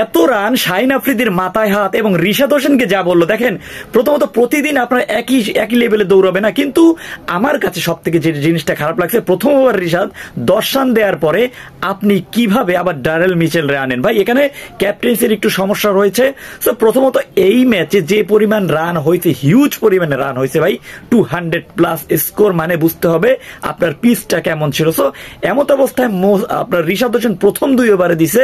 এত রান শাহিন আফ্রিদির মাথায় হাত এবং রিশাদ হোসেনকে যা বললো দেখেন, প্রথমত প্রতিদিন আপনার একই লেভেলে দৌড়াবে না, কিন্তু আমার কাছে সব থেকে যে জিনিসটা খারাপ লাগছে, প্রথম ওভার রিশাদ 10 রান দেওয়ার পরে আপনি কিভাবে আবার ডারেল মিচেল রে আনেন ভাই, এখানে ক্যাপ্টেন্সির একটু সমস্যা রয়েছে। সো প্রথমত এই ম্যাচে যে পরিমাণ রান হয়েছে, হিউজ পরিমাণে রান হয়েছে ভাই, 200+ স্কোর, মানে বুঝতে হবে আপনার পিচটা কেমন ছিল। সো এমত অবস্থায় আপনার রিশাদ হোসেন প্রথম 2 ওভারে দিছে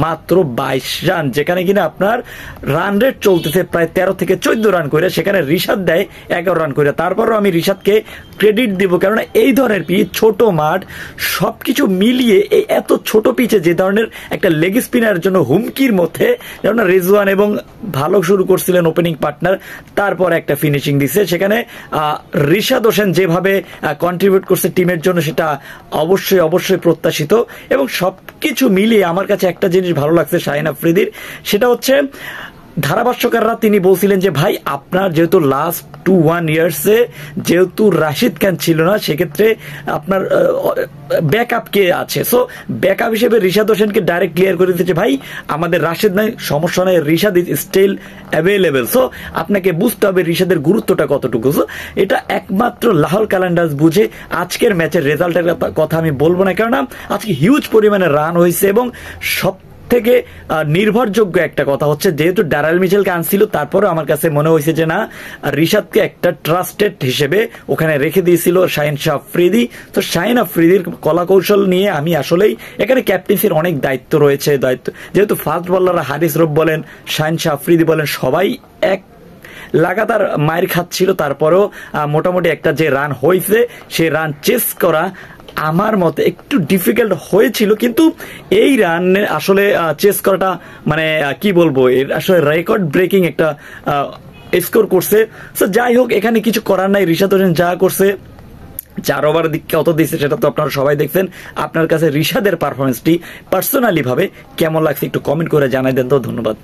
মাত্র 22 রান, যেখানে কিনা আপনার রান রেট চলতেছে প্রায় 13 থেকে 14 রান করে, সেখানে রিশাদ দেয় 11 রান করে। তারপরও আমি রিশাদকে ক্রেডিট দিব, কারণ এই ধরনের পিচ, ছোট মাঠ, সবকিছু মিলিয়ে এই এত ছোট পিচে যে ধরনের একটা লেগ স্পিনারের জন্য হুমকির মধ্যে, যেমন রিজওয়ান এবং ভালো শুরু করছিলেন ওপেনিং পার্টনার, তারপর একটা ফিনিশিং দিচ্ছে, সেখানে রিশাদ হোসেন যেভাবে কন্ট্রিবিউট করছে টিমের জন্য সেটা অবশ্যই প্রত্যাশিত। এবং সবকিছু মিলিয়ে আমার কাছে একটা জিনিস ভালো লাগছে শাহিন আফ্রিদির, সেটা হচ্ছে ধারাভাষ্যকাররা তিনি বলছিলেন যে ভাই আপনার যেহেতু লাস্ট 2-1 ইয়ার্সে যেহেতু রাশিদ খান ছিল না, সেক্ষেত্রে আপনার ব্যাকআপ কে আছে। সো ব্যাকআপ হিসেবে রিশাদ হোসেনকে ডাইরেক্ট ক্লিয়ার করে দিচ্ছে ভাই আমাদের রাশিদ নাই, সমস্যা নাই, Rishad is still available. So আপনাকে বুঝতে হবে রিশাদের গুরুত্বটা কতটুকু। সো এটা একমাত্র লাহোর কালান্ডার্স বুঝে। আজকের ম্যাচের রেজাল্টের কথা আমি বলবো না, কারণ আজকে হিউজ পরিমাণে রান হয়েছে এবং সব থেকে নির্ভরযোগ্য একটা কথা হচ্ছে, যেহেতু ডারেল মিচেলকে আনছিল, তারপরে আমার কাছে মনে হয়েছে যে না, রিশাদকে একটা ট্রাস্টেড হিসেবে ওখানে রেখে দিয়েছিল শাহিন আফ্রিদি। তো শাহিন আফ্রিদির কলা কৌশল নিয়ে আমি আসলেই, এখানে ক্যাপ্টেন্সির অনেক দায়িত্ব রয়েছে, যেহেতু ফাস্ট বলাররা হারিস রব বলেন, শাহিন আফ্রিদি বলেন, সবাই এক লাগাতার মায়ের খাচ্ছিল, তারপরেও মোটামুটি একটা যে রান হয়েছে সে রান চেস করা আমার মতে একটু ডিফিকাল্ট হয়েছিল, কিন্তু এই রান আসলে চেস করাটা মানে কি বলবো, এর আসলে রেকর্ড ব্রেকিং একটা স্কোর করছে। সো যাই হোক, এখানে কিছু করার নাই, রিশাদ হোসেন যা করছে 4 ওভার কত দিচ্ছে সেটা তো আপনারা সবাই দেখছেন। আপনার কাছে রিশাদের পারফরমেন্সটি পার্সোনালি ভাবে কেমন লাগছে একটু কমেন্ট করে জানাই দেন তো। ধন্যবাদ।